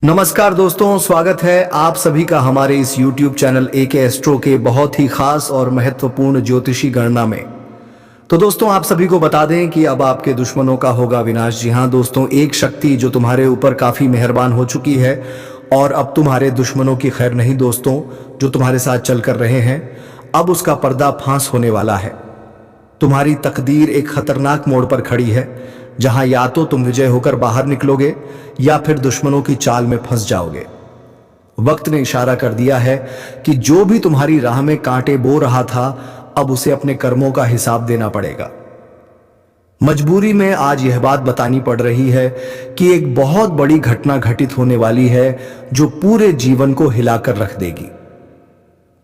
नमस्कार दोस्तों, स्वागत है आप सभी का हमारे इस YouTube चैनल AK एस्ट्रो के बहुत ही खास और महत्वपूर्ण ज्योतिषी गणना में। तो दोस्तों, आप सभी को बता दें कि अब आपके दुश्मनों का होगा विनाश। जी हाँ दोस्तों, एक शक्ति जो तुम्हारे ऊपर काफी मेहरबान हो चुकी है और अब तुम्हारे दुश्मनों की खैर नहीं दोस्तों, जो तुम्हारे साथ चल कर रहे हैं, अब उसका पर्दा फांस होने वाला है। तुम्हारी तकदीर एक खतरनाक मोड़ पर खड़ी है, जहां या तो तुम विजय होकर बाहर निकलोगे या फिर दुश्मनों की चाल में फंस जाओगे। वक्त ने इशारा कर दिया है कि जो भी तुम्हारी राह में कांटे बो रहा था, अब उसे अपने कर्मों का हिसाब देना पड़ेगा। मजबूरी में आज यह बात बतानी पड़ रही है कि एक बहुत बड़ी घटना घटित होने वाली है जो पूरे जीवन को हिलाकर रख देगी।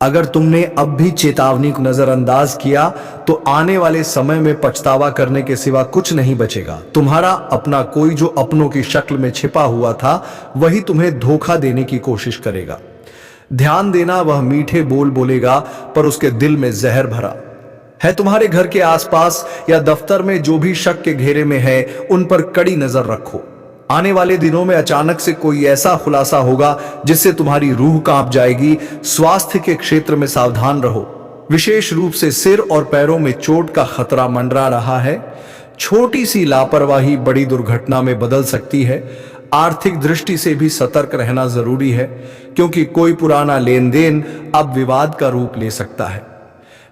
अगर तुमने अब भी चेतावनी को नजरअंदाज किया तो आने वाले समय में पछतावा करने के सिवा कुछ नहीं बचेगा। तुम्हारा अपना कोई जो अपनों की शक्ल में छिपा हुआ था, वही तुम्हें धोखा देने की कोशिश करेगा। ध्यान देना, वह मीठे बोल बोलेगा पर उसके दिल में जहर भरा है। तुम्हारे घर के आसपास या दफ्तर में जो भी शक के घेरे में है, उन पर कड़ी नजर रखो। आने वाले दिनों में अचानक से कोई ऐसा खुलासा होगा जिससे तुम्हारी रूह कांप जाएगी। स्वास्थ्य के क्षेत्र में सावधान रहो, विशेष रूप से सिर और पैरों में चोट का खतरा मंडरा रहा है। छोटी सी लापरवाही बड़ी दुर्घटना में बदल सकती है। आर्थिक दृष्टि से भी सतर्क रहना जरूरी है, क्योंकि कोई पुराना लेन देन अब विवाद का रूप ले सकता है।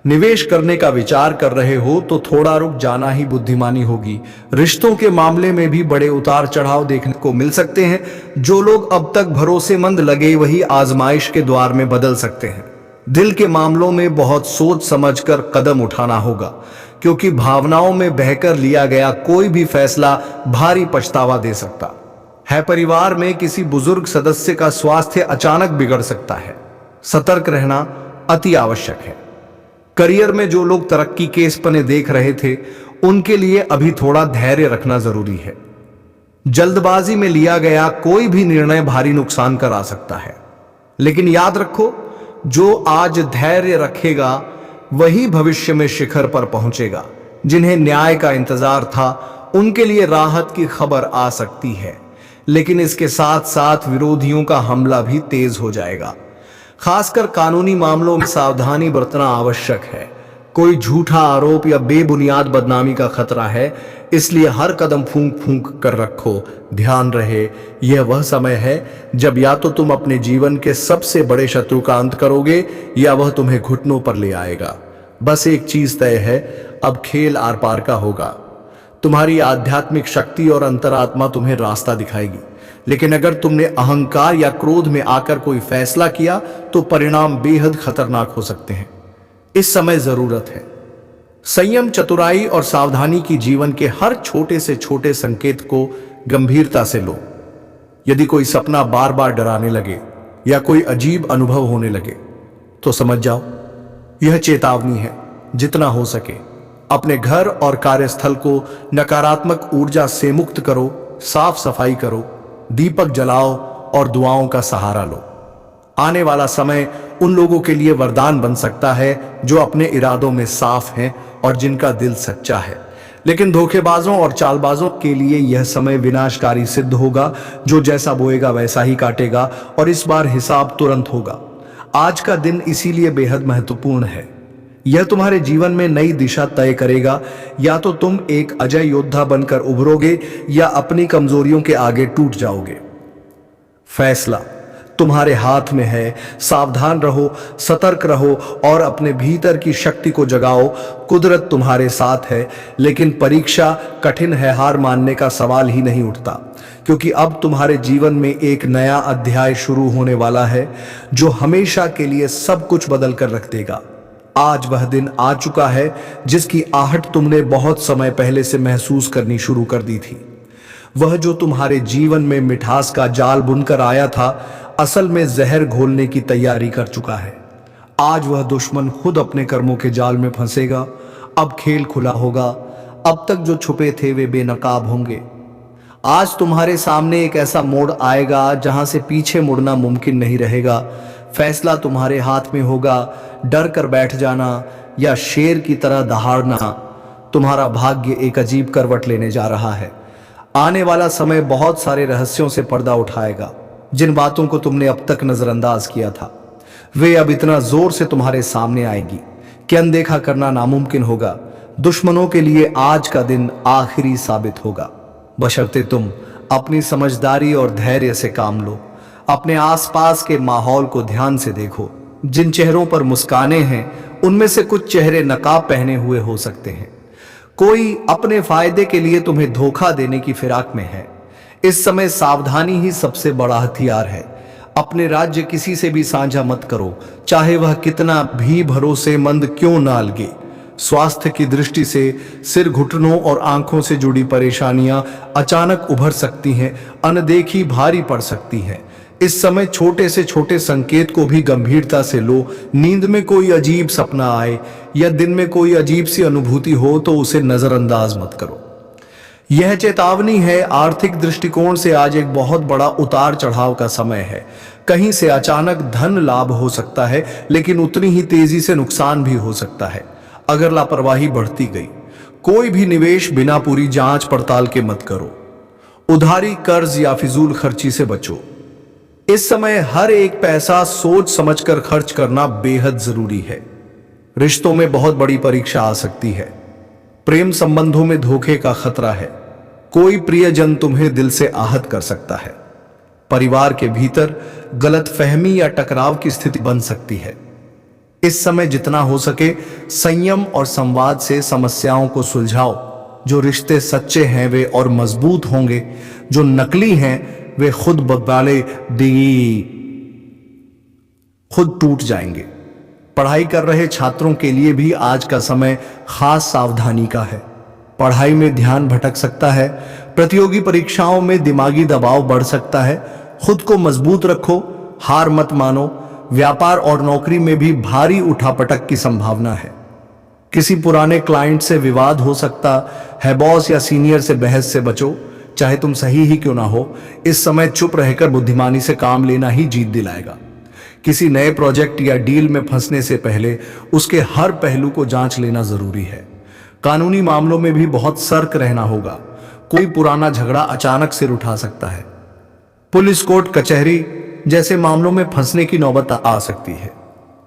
निवेश करने का विचार कर रहे हो तो थोड़ा रुक जाना ही बुद्धिमानी होगी। रिश्तों के मामले में भी बड़े उतार चढ़ाव देखने को मिल सकते हैं। जो लोग अब तक भरोसेमंद लगे, वही आजमाइश के द्वार में बदल सकते हैं। दिल के मामलों में बहुत सोच समझकर कदम उठाना होगा, क्योंकि भावनाओं में बहकर लिया गया कोई भी फैसला भारी पछतावा दे सकता है। परिवार में किसी बुजुर्ग सदस्य का स्वास्थ्य अचानक बिगड़ सकता है। सतर्क रहना अति आवश्यक है। करियर में जो लोग तरक्की के सपने देख रहे थे, उनके लिए अभी थोड़ा धैर्य रखना जरूरी है। जल्दबाजी में लिया गया कोई भी निर्णय भारी नुकसान करा सकता है, लेकिन याद रखो, जो आज धैर्य रखेगा वही भविष्य में शिखर पर पहुंचेगा। जिन्हें न्याय का इंतजार था, उनके लिए राहत की खबर आ सकती है, लेकिन इसके साथ साथ विरोधियों का हमला भी तेज हो जाएगा। खासकर कानूनी मामलों में सावधानी बरतना आवश्यक है। कोई झूठा आरोप या बेबुनियाद बदनामी का खतरा है, इसलिए हर कदम फूंक फूंक कर रखो। ध्यान रहे, यह वह समय है जब या तो तुम अपने जीवन के सबसे बड़े शत्रु का अंत करोगे या वह तुम्हें घुटनों पर ले आएगा। बस एक चीज तय है, अब खेल आर पार का होगा। तुम्हारी आध्यात्मिक शक्ति और अंतरात्मा तुम्हें रास्ता दिखाएगी, लेकिन अगर तुमने अहंकार या क्रोध में आकर कोई फैसला किया तो परिणाम बेहद खतरनाक हो सकते हैं। इस समय जरूरत है संयम, चतुराई और सावधानी की। जीवन के हर छोटे से छोटे संकेत को गंभीरता से लो। यदि कोई सपना बार बार डराने लगे या कोई अजीब अनुभव होने लगे, तो समझ जाओ यह चेतावनी है। जितना हो सके अपने घर और कार्यस्थल को नकारात्मक ऊर्जा से मुक्त करो। साफ सफाई करो, दीपक जलाओ और दुआओं का सहारा लो। आने वाला समय उन लोगों के लिए वरदान बन सकता है जो अपने इरादों में साफ हैं और जिनका दिल सच्चा है। लेकिन धोखेबाजों और चालबाजों के लिए यह समय विनाशकारी सिद्ध होगा। जो जैसा बोएगा वैसा ही काटेगा, और इस बार हिसाब तुरंत होगा। आज का दिन इसीलिए बेहद महत्वपूर्ण है। यह तुम्हारे जीवन में नई दिशा तय करेगा। या तो तुम एक अजय योद्धा बनकर उभरोगे या अपनी कमजोरियों के आगे टूट जाओगे। फैसला तुम्हारे हाथ में है। सावधान रहो, सतर्क रहो और अपने भीतर की शक्ति को जगाओ। कुदरत तुम्हारे साथ है, लेकिन परीक्षा कठिन है। हार मानने का सवाल ही नहीं उठता, क्योंकि अब तुम्हारे जीवन में एक नया अध्याय शुरू होने वाला है जो हमेशा के लिए सब कुछ बदल कर रख देगा। आज वह दिन आ चुका है जिसकी आहट तुमने बहुत समय पहले से महसूस करनी शुरू कर दी थी। वह जो तुम्हारे जीवन में मिठास का जाल बुनकर आया था, असल में जहर घोलने की तैयारी कर चुका है। आज वह दुश्मन खुद अपने कर्मों के जाल में फंसेगा। अब खेल खुला होगा। अब तक जो छुपे थे वे बेनकाब होंगे। आज तुम्हारे सामने एक ऐसा मोड़ आएगा जहां से पीछे मुड़ना मुमकिन नहीं रहेगा। फैसला तुम्हारे हाथ में होगा। डर कर बैठ जाना या शेर की तरह दहाड़ना, तुम्हारा भाग्य एक अजीब करवट लेने जा रहा है। आने वाला समय बहुत सारे रहस्यों से पर्दा उठाएगा। जिन बातों को तुमने अब तक नजरअंदाज किया था वे अब इतना जोर से तुम्हारे सामने आएगी कि अनदेखा करना नामुमकिन होगा। दुश्मनों के लिए आज का दिन आखिरी साबित होगा, बशर्ते तुम अपनी समझदारी और धैर्य से काम लो। अपने आसपास के माहौल को ध्यान से देखो। जिन चेहरों पर मुस्काने हैं उनमें से कुछ चेहरे नकाब पहने हुए हो सकते हैं। कोई अपने फायदे के लिए तुम्हें धोखा देने की फिराक में है। इस समय सावधानी ही सबसे बड़ा हथियार है। अपने राज्य किसी से भी साझा मत करो, चाहे वह कितना भी भरोसेमंद क्यों ना लगे। स्वास्थ्य की दृष्टि से सिर, घुटनों और आंखों से जुड़ी परेशानियां अचानक उभर सकती हैं, अनदेखी भारी पड़ सकती हैं। इस समय छोटे से छोटे संकेत को भी गंभीरता से लो। नींद में कोई अजीब सपना आए या दिन में कोई अजीब सी अनुभूति हो तो उसे नजरअंदाज मत करो। यह चेतावनी है। आर्थिक दृष्टिकोण से आज एक बहुत बड़ा उतार चढ़ाव का समय है। कहीं से अचानक धन लाभ हो सकता है, लेकिन उतनी ही तेजी से नुकसान भी हो सकता है अगर लापरवाही बढ़ती गई। कोई भी निवेश बिना पूरी जांच पड़ताल के मत करो। उधारी, कर्ज या फिजूल खर्ची से बचो। इस समय हर एक पैसा सोच समझकर खर्च करना बेहद जरूरी है। रिश्तों में बहुत बड़ी परीक्षा आ सकती है। प्रेम संबंधों में धोखे का खतरा है। कोई प्रियजन तुम्हें दिल से आहत कर सकता है। परिवार के भीतर गलतफहमी या टकराव की स्थिति बन सकती है। इस समय जितना हो सके संयम और संवाद से समस्याओं को सुलझाओ। जो रिश्ते सच्चे हैं वे और मजबूत होंगे, जो नकली हैं वे खुद टूट जाएंगे। पढ़ाई कर रहे छात्रों के लिए भी आज का समय खास सावधानी का है। पढ़ाई में ध्यान भटक सकता है। प्रतियोगी परीक्षाओं में दिमागी दबाव बढ़ सकता है। खुद को मजबूत रखो, हार मत मानो। व्यापार और नौकरी में भी भारी उठापटक की संभावना है। किसी पुराने क्लाइंट से विवाद हो सकता है। बॉस या सीनियर से बहस से बचो, चाहे तुम सही ही क्यों ना हो। इस समय चुप रहकर बुद्धिमानी से काम लेना ही जीत दिलाएगा। किसी नए प्रोजेक्ट या डील में फंसने से पहले उसके हर पहलू को जांच लेना जरूरी है। कानूनी मामलों में भी बहुत सतर्क रहना होगा। कोई पुराना झगड़ा अचानक सिर उठा सकता है। पुलिस, कोर्ट कचहरी जैसे मामलों में फंसने की नौबत आ सकती है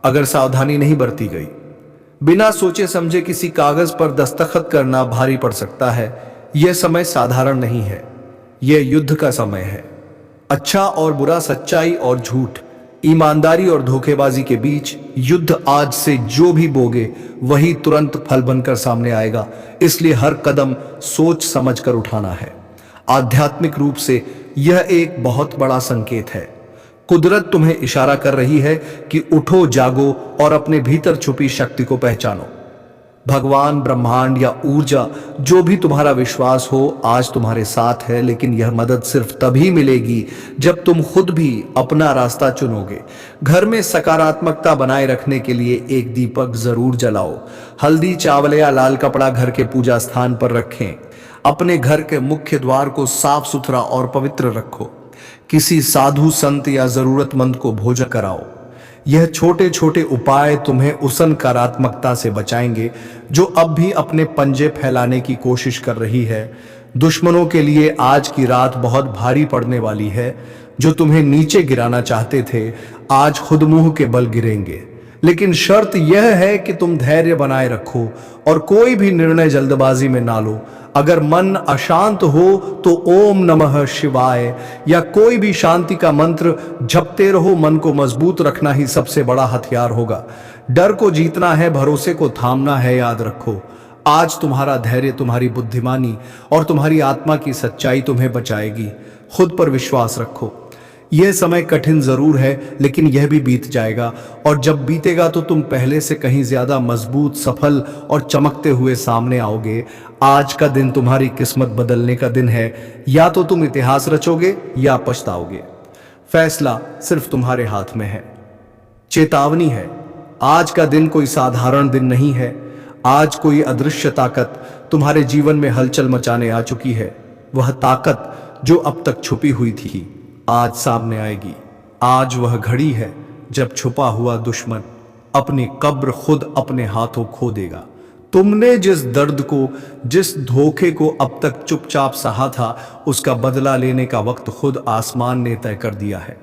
अगर सावधानी नहीं बरती गई। बिना सोचे समझे किसी कागज पर दस्तखत करना भारी पड़ सकता है। यह समय साधारण नहीं है, यह युद्ध का समय है। अच्छा और बुरा, सच्चाई और झूठ, ईमानदारी और धोखेबाजी के बीच युद्ध। आज से जो भी बोगे वही तुरंत फल बनकर सामने आएगा। इसलिए हर कदम सोच समझकर उठाना है। आध्यात्मिक रूप से यह एक बहुत बड़ा संकेत है। कुदरत तुम्हें इशारा कर रही है कि उठो, जागो और अपने भीतर छुपी शक्ति को पहचानो। भगवान, ब्रह्मांड या ऊर्जा, जो भी तुम्हारा विश्वास हो, आज तुम्हारे साथ है। लेकिन यह मदद सिर्फ तभी मिलेगी जब तुम खुद भी अपना रास्ता चुनोगे। घर में सकारात्मकता बनाए रखने के लिए एक दीपक जरूर जलाओ। हल्दी, चावल या लाल कपड़ा घर के पूजा स्थान पर रखें। अपने घर के मुख्य द्वार को साफ सुथरा और पवित्र रखो। किसी साधु, संत या जरूरतमंद को भोजन कराओ। यह छोटे छोटे उपाय तुम्हें उस नकारात्मकता से बचाएंगे जो अब भी अपने पंजे फैलाने की कोशिश कर रही है। दुश्मनों के लिए आज की रात बहुत भारी पड़ने वाली है। जो तुम्हें नीचे गिराना चाहते थे आज खुद मुंह के बल गिरेंगे। लेकिन शर्त यह है कि तुम धैर्य बनाए रखो और कोई भी निर्णय जल्दबाजी में ना लो। अगर मन अशांत हो तो ओम नमः शिवाय या कोई भी शांति का मंत्र जपते रहो। मन को मजबूत रखना ही सबसे बड़ा हथियार होगा। डर को जीतना है, भरोसे को थामना है। याद रखो, आज तुम्हारा धैर्य, तुम्हारी बुद्धिमानी और तुम्हारी आत्मा की सच्चाई तुम्हें बचाएगी। खुद पर विश्वास रखो। यह समय कठिन जरूर है, लेकिन यह भी बीत जाएगा और जब बीतेगा तो तुम पहले से कहीं ज्यादा मजबूत, सफल और चमकते हुए सामने आओगे। आज का दिन तुम्हारी किस्मत बदलने का दिन है। या तो तुम इतिहास रचोगे या पछताओगे। फैसला सिर्फ तुम्हारे हाथ में है। चेतावनी है, आज का दिन कोई साधारण दिन नहीं है। आज कोई अदृश्य ताकत तुम्हारे जीवन में हलचल मचाने आ चुकी है। वह ताकत जो अब तक छुपी हुई थी आज सामने आएगी। आज वह घड़ी है जब छुपा हुआ दुश्मन अपनी कब्र खुद अपने हाथों खो देगा। तुमने जिस दर्द को, जिस धोखे को अब तक चुपचाप सहा था, उसका बदला लेने का वक्त खुद आसमान ने तय कर दिया है।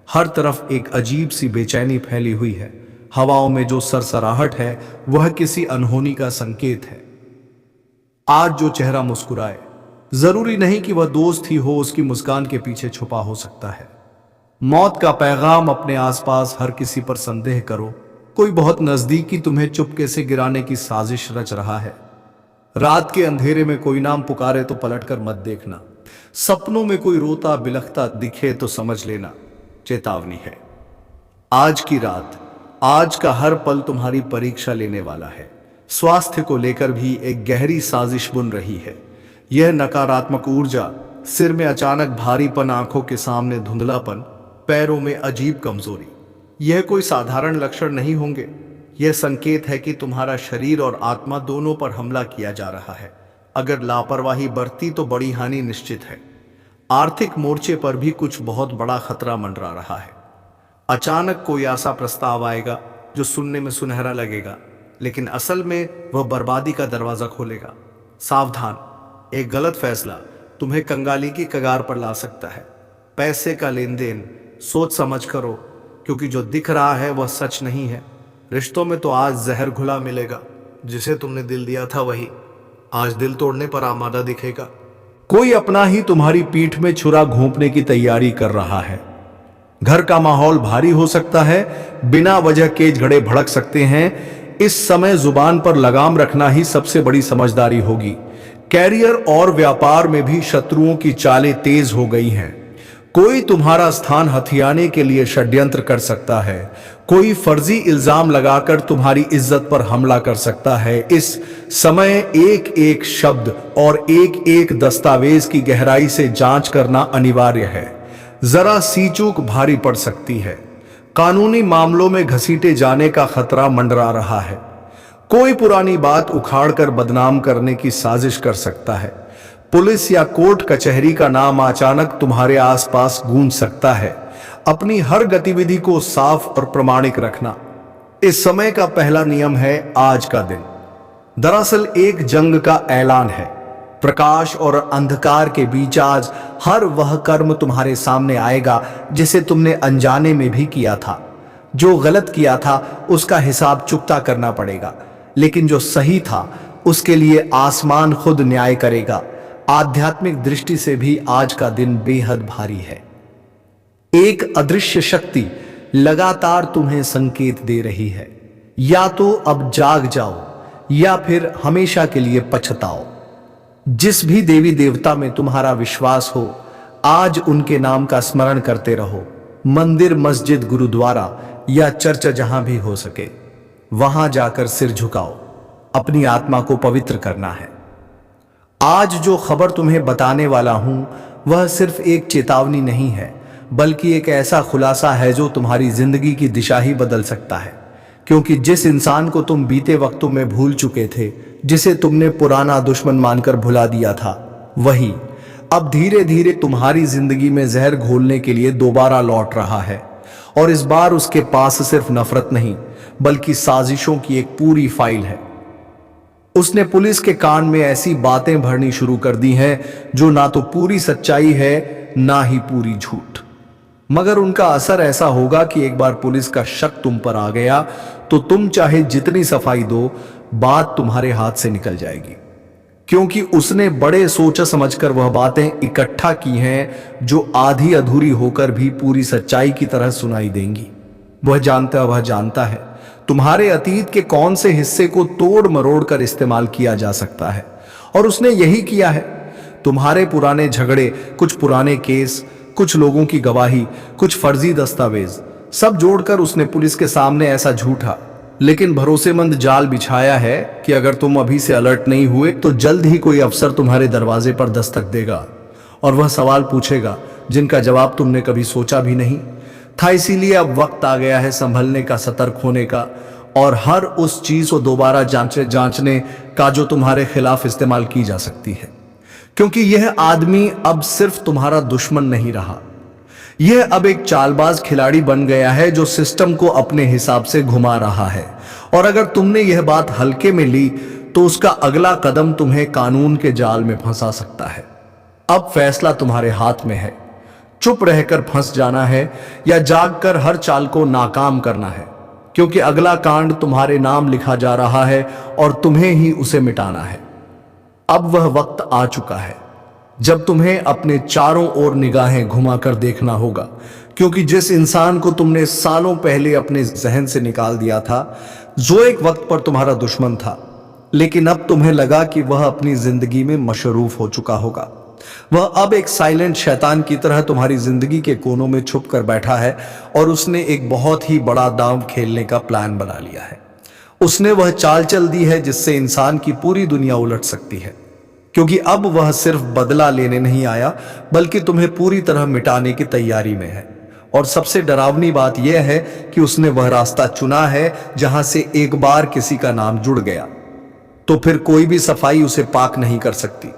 हर तरफ एक अजीब सी बेचैनी फैली हुई है। हवाओं में जो सरसराहट है वह किसी अनहोनी का संकेत है। आज जो चेहरा मुस्कुराए, जरूरी नहीं कि वह दोस्त ही हो, उसकी मुस्कान के पीछे छुपा हो सकता है। मौत का पैगाम अपने आसपास हर किसी पर संदेह करो, कोई बहुत नजदीकी तुम्हें चुपके से गिराने की साजिश रच रहा है। रात के अंधेरे में कोई नाम पुकारे तो पलटकर मत देखना। सपनों में कोई रोता बिलखता दिखे तो समझ लेना चेतावनी है। आज की रात, आज का हर पल तुम्हारी परीक्षा लेने वाला है। स्वास्थ्य को लेकर भी एक गहरी साजिश बुन रही है। यह नकारात्मक ऊर्जा, सिर में अचानक भारीपन, आंखों के सामने धुंधलापन, पैरों में अजीब कमजोरी, यह कोई साधारण लक्षण नहीं होंगे। यह संकेत है कि तुम्हारा शरीर और आत्मा दोनों पर हमला किया जा रहा है। अगर लापरवाही बरती तो बड़ी हानि निश्चित है। आर्थिक मोर्चे पर भी कुछ बहुत बड़ा खतरा मंडरा रहा है। अचानक कोई ऐसा प्रस्ताव आएगा जो सुनने में सुनहरा लगेगा, लेकिन असल में वह बर्बादी का दरवाजा खोलेगा। सावधान, एक गलत फैसला तुम्हें कंगाली की कगार पर ला सकता है। पैसे का लेन देन सोच समझ करो, क्योंकि जो दिख रहा है वह सच नहीं है। रिश्तों में तो आज जहर घुला मिलेगा। जिसे तुमने दिल दिया था वही आज दिल तोड़ने पर आमादा दिखेगा। कोई अपना ही तुम्हारी पीठ में छुरा घोंपने की तैयारी कर रहा है। घर का माहौल भारी हो सकता है, बिना वजह के झगड़े भड़क सकते हैं। इस समय जुबान पर लगाम रखना ही सबसे बड़ी समझदारी होगी। कैरियर और व्यापार में भी शत्रुओं की चालें तेज हो गई हैं। कोई तुम्हारा स्थान हथियाने के लिए षड्यंत्र कर सकता है। कोई फर्जी इल्जाम लगाकर तुम्हारी इज्जत पर हमला कर सकता है। इस समय एक एक शब्द और एक एक दस्तावेज की गहराई से जांच करना अनिवार्य है। जरा सी चूक भारी पड़ सकती है। कानूनी मामलों में घसीटे जाने का खतरा मंडरा रहा है। कोई पुरानी बात उखाड़कर बदनाम करने की साजिश कर सकता है। पुलिस या कोर्ट कचहरी का नाम अचानक तुम्हारे आसपास गूंज सकता है। अपनी हर गतिविधि को साफ और प्रमाणिक रखना इस समय का पहला नियम है। आज का दिन दरअसल एक जंग का ऐलान है। प्रकाश और अंधकार के बीच आज हर वह कर्म तुम्हारे सामने आएगा जिसे तुमने अनजाने में भी किया था। जो गलत किया था उसका हिसाब चुकता करना पड़ेगा, लेकिन जो सही था उसके लिए आसमान खुद न्याय करेगा। आध्यात्मिक दृष्टि से भी आज का दिन बेहद भारी है। एक अदृश्य शक्ति लगातार तुम्हें संकेत दे रही है, या तो अब जाग जाओ या फिर हमेशा के लिए पछताओ। जिस भी देवी देवता में तुम्हारा विश्वास हो, आज उनके नाम का स्मरण करते रहो। मंदिर, मस्जिद, गुरुद्वारा या चर्च, जहां भी हो सके वहां जाकर सिर झुकाओ। अपनी आत्मा को पवित्र करना है। आज जो खबर तुम्हें बताने वाला हूं वह सिर्फ एक चेतावनी नहीं है, बल्कि एक ऐसा खुलासा है जो तुम्हारी जिंदगी की दिशा ही बदल सकता है। क्योंकि जिस इंसान को तुम बीते वक्तों में भूल चुके थे, जिसे तुमने पुराना दुश्मन मानकर भुला दिया था, वही अब धीरे धीरे तुम्हारी जिंदगी में जहर घोलने के लिए दोबारा लौट रहा है। और इस बार उसके पास सिर्फ नफरत नहीं, बल्कि साजिशों की एक पूरी फाइल है। उसने पुलिस के कान में ऐसी बातें भरनी शुरू कर दी हैं जो ना तो पूरी सच्चाई है ना ही पूरी झूठ, मगर उनका असर ऐसा होगा कि एक बार पुलिस का शक तुम पर आ गया तो तुम चाहे जितनी सफाई दो, बात तुम्हारे हाथ से निकल जाएगी। क्योंकि उसने बड़े सोच समझकर वह बातें इकट्ठा की हैं जो आधी अधूरी होकर भी पूरी सच्चाई की तरह सुनाई देंगी। वह जानता है तुम्हारे अतीत के कौन से हिस्से को तोड़ मरोड़ कर इस्तेमाल किया जा सकता है, और उसने यही किया है। तुम्हारे पुराने झगड़े, कुछ पुराने केस, कुछ लोगों की गवाही, कुछ फर्जी दस्तावेज, सब जोड़कर उसने पुलिस के सामने ऐसा झूठा लेकिन भरोसेमंद जाल बिछाया है कि अगर तुम अभी से अलर्ट नहीं हुए तो जल्द ही कोई अफसर तुम्हारे दरवाजे पर दस्तक देगा और वह सवाल पूछेगा जिनका जवाब तुमने कभी सोचा भी नहीं था। इसीलिए अब वक्त आ गया है संभलने का, सतर्क होने का, और हर उस चीज को दोबारा जांचने का जो तुम्हारे खिलाफ इस्तेमाल की जा सकती है। क्योंकि यह आदमी अब सिर्फ तुम्हारा दुश्मन नहीं रहा, यह अब एक चालबाज खिलाड़ी बन गया है जो सिस्टम को अपने हिसाब से घुमा रहा है। और अगर तुमने यह बात हल्के में ली तो उसका अगला कदम तुम्हें कानून के जाल में फंसा सकता है। अब फैसला तुम्हारे हाथ में है, चुप रहकर फंस जाना है या जागकर हर चाल को नाकाम करना है, क्योंकि अगला कांड तुम्हारे नाम लिखा जा रहा है और तुम्हें ही उसे मिटाना है। अब वह वक्त आ चुका है जब तुम्हें अपने चारों ओर निगाहें घुमाकर देखना होगा, क्योंकि जिस इंसान को तुमने सालों पहले अपने जहन से निकाल दिया था, जो एक वक्त पर तुम्हारा दुश्मन था, लेकिन अब तुम्हें लगा कि वह अपनी जिंदगी में मशरूफ हो चुका होगा, वह अब एक साइलेंट शैतान की तरह तुम्हारी जिंदगी के कोनों में छुप कर बैठा है और उसने एक बहुत ही बड़ा दांव खेलने का प्लान बना लिया है। उसने वह चाल चल दी है जिससे इंसान की पूरी दुनिया उलट सकती है, क्योंकि अब वह सिर्फ बदला लेने नहीं आया, बल्कि तुम्हें पूरी तरह मिटाने की तैयारी में है। और सबसे डरावनी बात यह है कि उसने वह रास्ता चुना है जहां से एक बार किसी का नाम जुड़ गया तो फिर कोई भी सफाई उसे पाक नहीं कर सकती।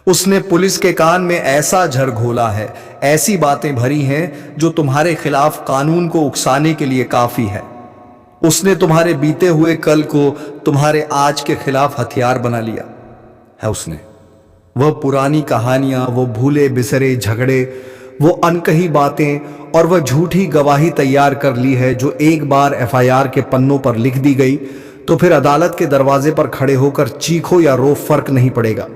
उसने पुलिस के कान में ऐसा झर घोला है, ऐसी बातें भरी हैं जो तुम्हारे खिलाफ कानून को उकसाने के लिए काफी है। उसने तुम्हारे बीते हुए कल को तुम्हारे आज के खिलाफ हथियार बना लिया है। उसने वह पुरानी कहानियां, वो भूले बिसरे झगड़े, वो अनकही बातें और वह झूठी गवाही तैयार कर ली है जो एक बार एफआईआर के पन्नों पर लिख दी गई तो फिर अदालत के दरवाजे पर खड़े होकर चीखो या रो फर्क नहीं पड़ेगा,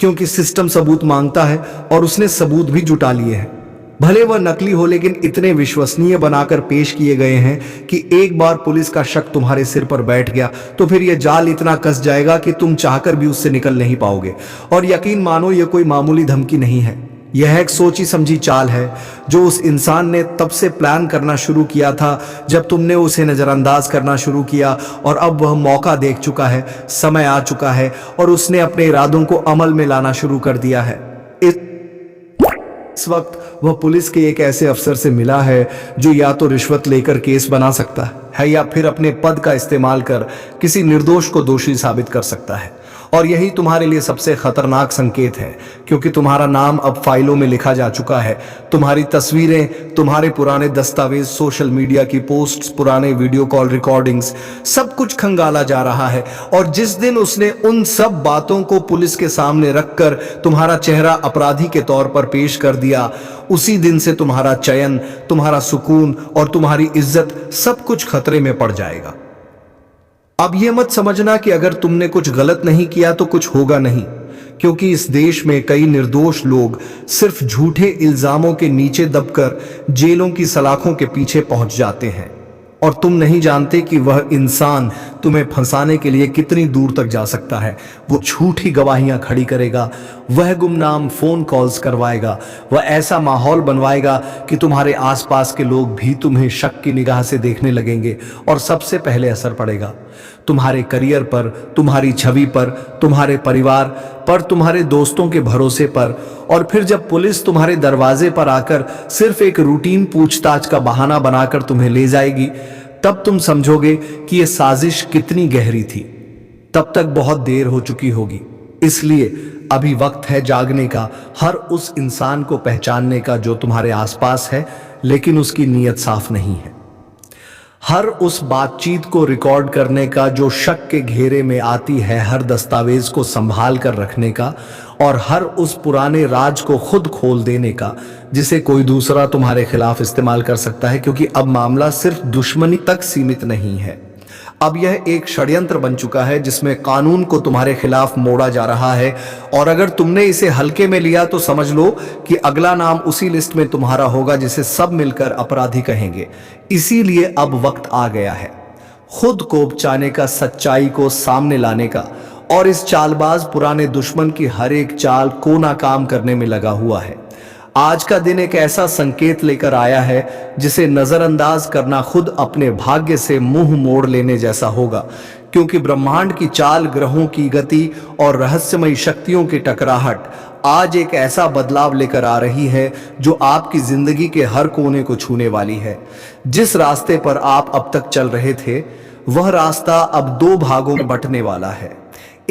क्योंकि सिस्टम सबूत मांगता है और उसने सबूत भी जुटा लिए हैं। भले वह नकली हो, लेकिन इतने विश्वसनीय बनाकर पेश किए गए हैं कि एक बार पुलिस का शक तुम्हारे सिर पर बैठ गया तो फिर यह जाल इतना कस जाएगा कि तुम चाहकर भी उससे निकल नहीं पाओगे। और यकीन मानो, यह कोई मामूली धमकी नहीं है, यह एक सोची समझी चाल है जो उस इंसान ने तब से प्लान करना शुरू किया था जब तुमने उसे नजरअंदाज करना शुरू किया, और अब वह मौका देख चुका है, समय आ चुका है और उसने अपने इरादों को अमल में लाना शुरू कर दिया है। इस वक्त वह पुलिस के एक ऐसे अफसर से मिला है जो या तो रिश्वत लेकर केस बना सकता है या फिर अपने पद का इस्तेमाल कर किसी निर्दोष को दोषी साबित कर सकता है। और यही तुम्हारे लिए सबसे खतरनाक संकेत है, क्योंकि तुम्हारा नाम अब फाइलों में लिखा जा चुका है। तुम्हारी तस्वीरें, तुम्हारे पुराने दस्तावेज, सोशल मीडिया की पोस्ट्स, पुराने वीडियो कॉल रिकॉर्डिंग्स, सब कुछ खंगाला जा रहा है। और जिस दिन उसने उन सब बातों को पुलिस के सामने रखकर तुम्हारा चेहरा अपराधी के तौर पर पेश कर दिया, उसी दिन से तुम्हारा चयन, तुम्हारा सुकून और तुम्हारी इज्जत सब कुछ खतरे में पड़ जाएगा। अब यह मत समझना कि अगर तुमने कुछ गलत नहीं किया तो कुछ होगा नहीं, क्योंकि इस देश में कई निर्दोष लोग सिर्फ झूठे इल्जामों के नीचे दबकर जेलों की सलाखों के पीछे पहुंच जाते हैं, और तुम नहीं जानते कि वह इंसान तुम्हें फंसाने के लिए कितनी दूर तक जा सकता है। वो झूठी गवाहियां खड़ी करेगा, वह गुमनाम फोन कॉल्स करवाएगा, वह ऐसा माहौल बनवाएगा कि तुम्हारे आसपास के लोग भी तुम्हें शक की निगाह से देखने लगेंगे, और सबसे पहले असर पड़ेगा तुम्हारे करियर पर, तुम्हारी छवि पर, तुम्हारे परिवार पर, तुम्हारे दोस्तों के भरोसे पर। और फिर जब पुलिस तुम्हारे दरवाजे पर आकर सिर्फ एक रूटीन पूछताछ का बहाना बनाकर तुम्हें ले जाएगी, तब तुम समझोगे कि यह साजिश कितनी गहरी थी। तब तक बहुत देर हो चुकी होगी। इसलिए अभी वक्त है जागने का, हर उस इंसान को पहचानने का जो तुम्हारे आसपास है लेकिन उसकी नीयत साफ नहीं है, हर उस बातचीत को रिकॉर्ड करने का जो शक के घेरे में आती है, हर दस्तावेज को संभाल कर रखने का, और हर उस पुराने राज को खुद खोल देने का जिसे कोई दूसरा तुम्हारे खिलाफ इस्तेमाल कर सकता है, क्योंकि अब मामला सिर्फ दुश्मनी तक सीमित नहीं है। अब यह एक षड्यंत्र बन चुका है जिसमें कानून को तुम्हारे खिलाफ मोड़ा जा रहा है, और अगर तुमने इसे हल्के में लिया तो समझ लो कि अगला नाम उसी लिस्ट में तुम्हारा होगा जिसे सब मिलकर अपराधी कहेंगे। इसीलिए अब वक्त आ गया है खुद को उपचाने का, सच्चाई को सामने लाने का, और इस चालबाज पुराने दुश्मन की हर एक चाल को नाकाम करने में लगा हुआ है। आज का दिन एक ऐसा संकेत लेकर आया है जिसे नजरअंदाज करना खुद अपने भाग्य से मुंह मोड़ लेने जैसा होगा, क्योंकि ब्रह्मांड की चाल, ग्रहों की गति और रहस्यमयी शक्तियों की टकराहट आज एक ऐसा बदलाव लेकर आ रही है जो आपकी जिंदगी के हर कोने को छूने वाली है। जिस रास्ते पर आप अब तक चल रहे थे, वह रास्ता अब दो भागों में बंटने वाला है।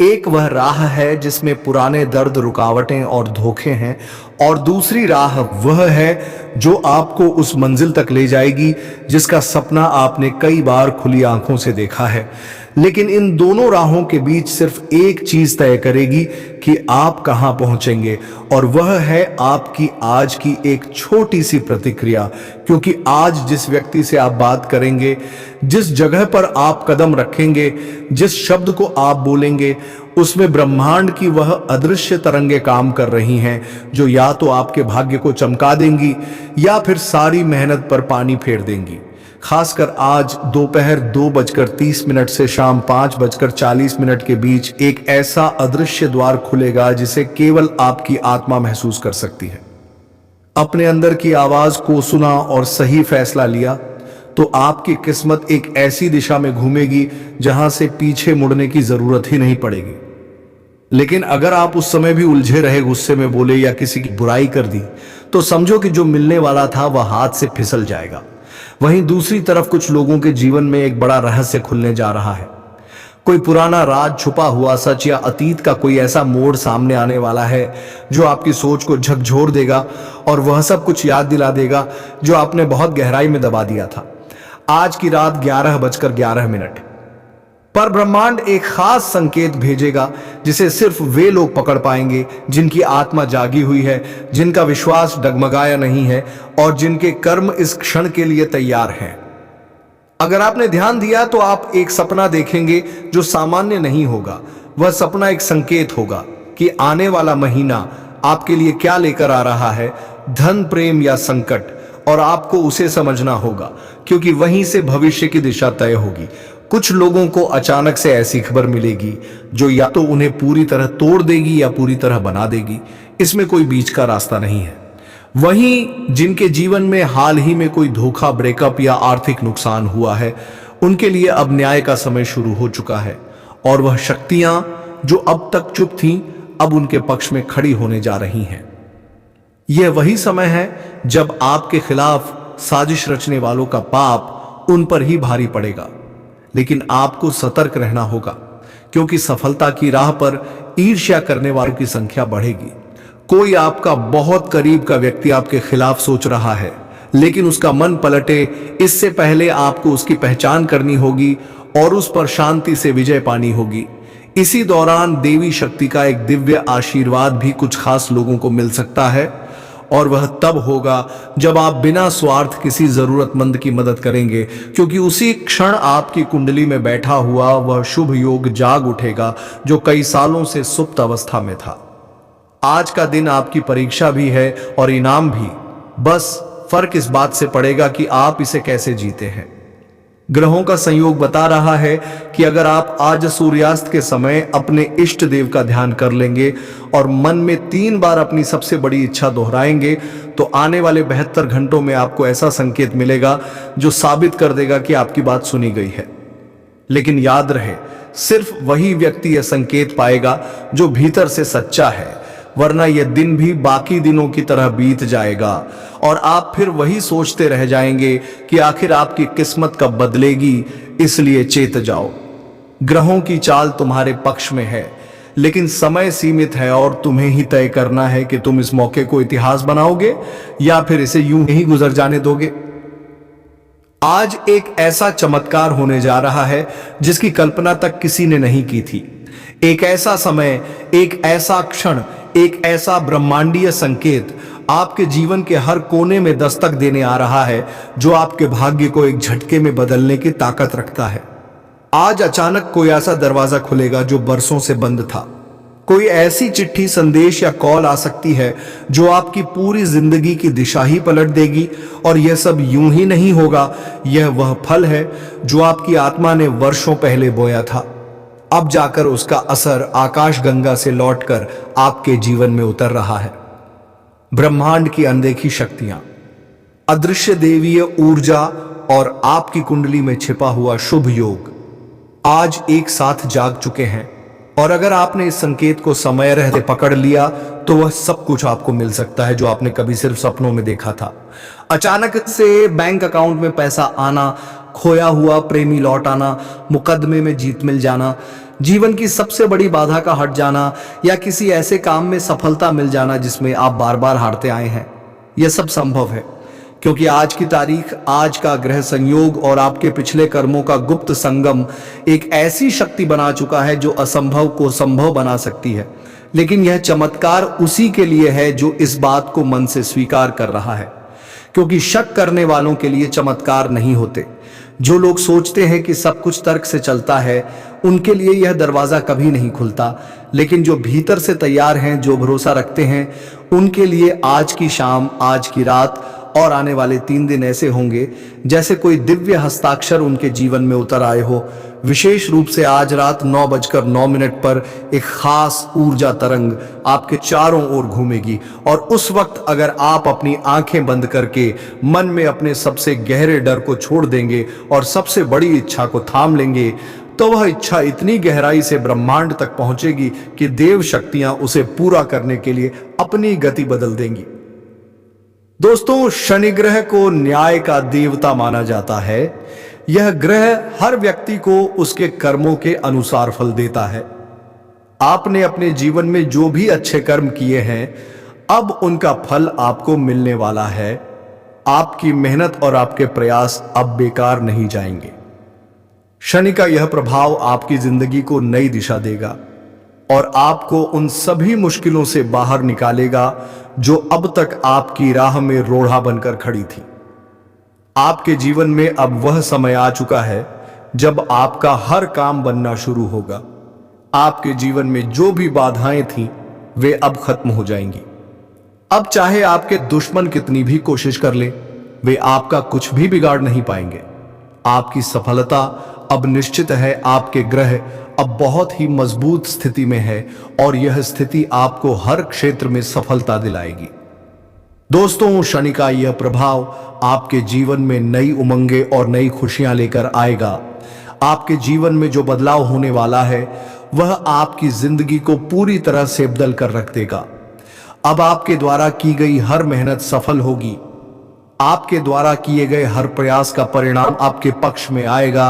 एक वह राह है जिसमें पुराने दर्द, रुकावटें और धोखे हैं, और दूसरी राह वह है जो आपको उस मंजिल तक ले जाएगी जिसका सपना आपने कई बार खुली आंखों से देखा है, लेकिन इन दोनों राहों के बीच सिर्फ एक चीज तय करेगी कि आप कहां पहुंचेंगे, और वह है आपकी आज की एक छोटी सी प्रतिक्रिया। क्योंकि आज जिस व्यक्ति से आप बात करेंगे, जिस जगह पर आप कदम रखेंगे, जिस शब्द को आप बोलेंगे, उसमें ब्रह्मांड की वह अदृश्य तरंगे काम कर रही हैं जो या तो आपके भाग्य को चमका देंगी या फिर सारी मेहनत पर पानी फेर देंगी। खासकर आज दोपहर 2:30 से शाम 5:40 के बीच एक ऐसा अदृश्य द्वार खुलेगा जिसे केवल आपकी आत्मा महसूस कर सकती है। अपने अंदर की आवाज को सुना और सही फैसला लिया तो आपकी किस्मत एक ऐसी दिशा में घूमेगी जहां से पीछे मुड़ने की जरूरत ही नहीं पड़ेगी। लेकिन अगर आप उस समय भी उलझे रहे, गुस्से में बोले या किसी की बुराई कर दी, तो समझो कि जो मिलने वाला था वह हाथ से फिसल जाएगा। वहीं दूसरी तरफ कुछ लोगों के जीवन में एक बड़ा रहस्य खुलने जा रहा है। कोई पुराना राज, छुपा हुआ सच या अतीत का कोई ऐसा मोड़ सामने आने वाला है जो आपकी सोच को झकझोर देगा और वह सब कुछ याद दिला देगा जो आपने बहुत गहराई में दबा दिया था। आज की रात 11:11 पर ब्रह्मांड एक खास संकेत भेजेगा जिसे सिर्फ वे लोग पकड़ पाएंगे जिनकी आत्मा जागी हुई है, जिनका विश्वास डगमगाया नहीं है और जिनके कर्म इस क्षण के लिए तैयार हैं। अगर आपने ध्यान दिया तो आप एक सपना देखेंगे जो सामान्य नहीं होगा। वह सपना एक संकेत होगा कि आने वाला महीना आपके लिए क्या लेकर आ रहा है, धन, प्रेम या संकट, और आपको उसे समझना होगा क्योंकि वहीं से भविष्य की दिशा तय होगी। कुछ लोगों को अचानक से ऐसी खबर मिलेगी जो या तो उन्हें पूरी तरह तोड़ देगी या पूरी तरह बना देगी। इसमें कोई बीच का रास्ता नहीं है। वहीं जिनके जीवन में हाल ही में कोई धोखा, ब्रेकअप या आर्थिक नुकसान हुआ है, उनके लिए अब न्याय का समय शुरू हो चुका है और वह शक्तियां जो अब तक चुप थीं, अब उनके पक्ष में खड़ी होने जा रही हैं। यह वही समय है जब आपके खिलाफ साजिश रचने वालों का पाप उन पर ही भारी पड़ेगा। लेकिन आपको सतर्क रहना होगा क्योंकि सफलता की राह पर ईर्ष्या करने वालों की संख्या बढ़ेगी। कोई आपका बहुत करीब का व्यक्ति आपके खिलाफ सोच रहा है, लेकिन उसका मन पलटे इससे पहले आपको उसकी पहचान करनी होगी और उस पर शांति से विजय पानी होगी। इसी दौरान देवी शक्ति का एक दिव्य आशीर्वाद भी कुछ खास लोगों को मिल सकता है और वह तब होगा जब आप बिना स्वार्थ किसी जरूरतमंद की मदद करेंगे, क्योंकि उसी क्षण आपकी कुंडली में बैठा हुआ वह शुभ योग जाग उठेगा जो कई सालों से सुप्त अवस्था में था। आज का दिन आपकी परीक्षा भी है और इनाम भी। बस फर्क इस बात से पड़ेगा कि आप इसे कैसे जीते हैं। ग्रहों का संयोग बता रहा है कि अगर आप आज सूर्यास्त के समय अपने इष्ट देव का ध्यान कर लेंगे और मन में 3 बार अपनी सबसे बड़ी इच्छा दोहराएंगे तो आने वाले 72 घंटों में आपको ऐसा संकेत मिलेगा जो साबित कर देगा कि आपकी बात सुनी गई है। लेकिन याद रहे, सिर्फ वही व्यक्ति यह संकेत पाएगा जो भीतर से सच्चा है, वरना यह दिन भी बाकी दिनों की तरह बीत जाएगा और आप फिर वही सोचते रह जाएंगे कि आखिर आपकी किस्मत कब बदलेगी। इसलिए चेत जाओ, ग्रहों की चाल तुम्हारे पक्ष में है, लेकिन समय सीमित है और तुम्हें ही तय करना है कि तुम इस मौके को इतिहास बनाओगे या फिर इसे यूं ही गुजर जाने दोगे। आज एक ऐसा चमत्कार होने जा रहा है जिसकी कल्पना तक किसी ने नहीं की थी। एक ऐसा समय, एक ऐसा क्षण, एक ऐसा ब्रह्मांडीय संकेत आपके जीवन के हर कोने में दस्तक देने आ रहा है जो आपके भाग्य को एक झटके में बदलने की ताकत रखता है। आज अचानक कोई ऐसा दरवाजा खुलेगा जो बरसों से बंद था। कोई ऐसी चिट्ठी, संदेश या कॉल आ सकती है जो आपकी पूरी जिंदगी की दिशा ही पलट देगी। और यह सब यूं ही नहीं होगा, यह वह फल है जो आपकी आत्मा ने वर्षों पहले बोया था। अब जाकर उसका असर आकाश गंगा से लौटकर आपके जीवन में उतर रहा है। ब्रह्मांड की अनदेखी शक्तियां, अदृश्य देवीय ऊर्जा और आपकी कुंडली में छिपा हुआ शुभ योग आज एक साथ जाग चुके हैं। और अगर आपने इस संकेत को समय रहते पकड़ लिया तो वह सब कुछ आपको मिल सकता है जो आपने कभी सिर्फ सपनों में देखा था। अचानक से बैंक अकाउंट में पैसा आना, खोया हुआ प्रेमी लौट आना, मुकदमे में जीत मिल जाना, जीवन की सबसे बड़ी बाधा का हट जाना या किसी ऐसे काम में सफलता मिल जाना जिसमें आप बार बार हारते आए हैं। यह सब संभव है क्योंकि आज की तारीख, आज का ग्रह संयोग और आपके पिछले कर्मों का गुप्त संगम एक ऐसी शक्ति बना चुका है जो असंभव को संभव बना सकती है। लेकिन यह चमत्कार उसी के लिए है जो इस बात को मन से स्वीकार कर रहा है, क्योंकि शक करने वालों के लिए चमत्कार नहीं होते। जो लोग सोचते हैं कि सब कुछ तर्क से चलता है, उनके लिए यह दरवाजा कभी नहीं खुलता। लेकिन जो भीतर से तैयार हैं, जो भरोसा रखते हैं, उनके लिए आज की शाम, आज की रात और आने वाले 3 दिन ऐसे होंगे जैसे कोई दिव्य हस्ताक्षर उनके जीवन में उतर आए हो। विशेष रूप से आज रात 9:09 पर एक खास ऊर्जा तरंग आपके चारों ओर घूमेगी, और उस वक्त अगर आप अपनी आंखें बंद करके मन में अपने सबसे गहरे डर को छोड़ देंगे और सबसे बड़ी इच्छा को थाम लेंगे, तो वह इच्छा इतनी गहराई से ब्रह्मांड तक पहुंचेगी कि देव शक्तियां उसे पूरा करने के लिए अपनी गति बदल देंगी। दोस्तों, शनि ग्रह को न्याय का देवता माना जाता है। यह ग्रह हर व्यक्ति को उसके कर्मों के अनुसार फल देता है। आपने अपने जीवन में जो भी अच्छे कर्म किए हैं, अब उनका फल आपको मिलने वाला है। आपकी मेहनत और आपके प्रयास अब बेकार नहीं जाएंगे। शनि का यह प्रभाव आपकी जिंदगी को नई दिशा देगा और आपको उन सभी मुश्किलों से बाहर निकालेगा जो अब तक आपकी राह में रोड़ा बनकर खड़ी थी। आपके जीवन में अब वह समय आ चुका है जब आपका हर काम बनना शुरू होगा। आपके जीवन में जो भी बाधाएं थीं, वे अब खत्म हो जाएंगी। अब चाहे आपके दुश्मन कितनी भी कोशिश कर ले, वे आपका कुछ भी बिगाड़ नहीं पाएंगे। आपकी सफलता अब निश्चित है। आपके ग्रह अब बहुत ही मजबूत स्थिति में है और यह स्थिति आपको हर क्षेत्र में सफलता दिलाएगी। दोस्तों, शनि का यह प्रभाव आपके जीवन में नई उमंगे और नई खुशियां लेकर आएगा। आपके जीवन में जो बदलाव होने वाला है, वह आपकी जिंदगी को पूरी तरह से बदल कर रख देगा। अब आपके द्वारा की गई हर मेहनत सफल होगी। आपके द्वारा किए गए हर प्रयास का परिणाम आपके पक्ष में आएगा।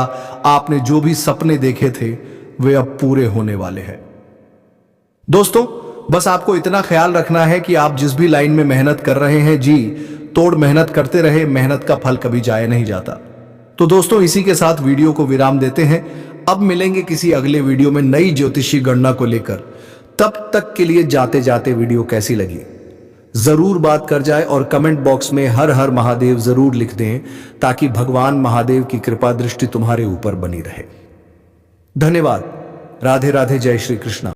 आपने जो भी सपने देखे थे, वे अब पूरे होने वाले हैं। दोस्तों, बस आपको इतना ख्याल रखना है कि आप जिस भी लाइन में मेहनत कर रहे हैं, जी तोड़ मेहनत करते रहे। मेहनत का फल कभी जाया नहीं जाता। तो दोस्तों, इसी के साथ वीडियो को विराम देते हैं। अब मिलेंगे किसी अगले वीडियो में नई ज्योतिषी गणना को लेकर। तब तक के लिए जाते जाते वीडियो कैसी लगी जरूर बात कर जाए और कमेंट बॉक्स में हर हर महादेव जरूर लिख दें, ताकि भगवान महादेव की कृपा दृष्टि तुम्हारे ऊपर बनी रहे। धन्यवाद। राधे राधे। जय श्री कृष्ण।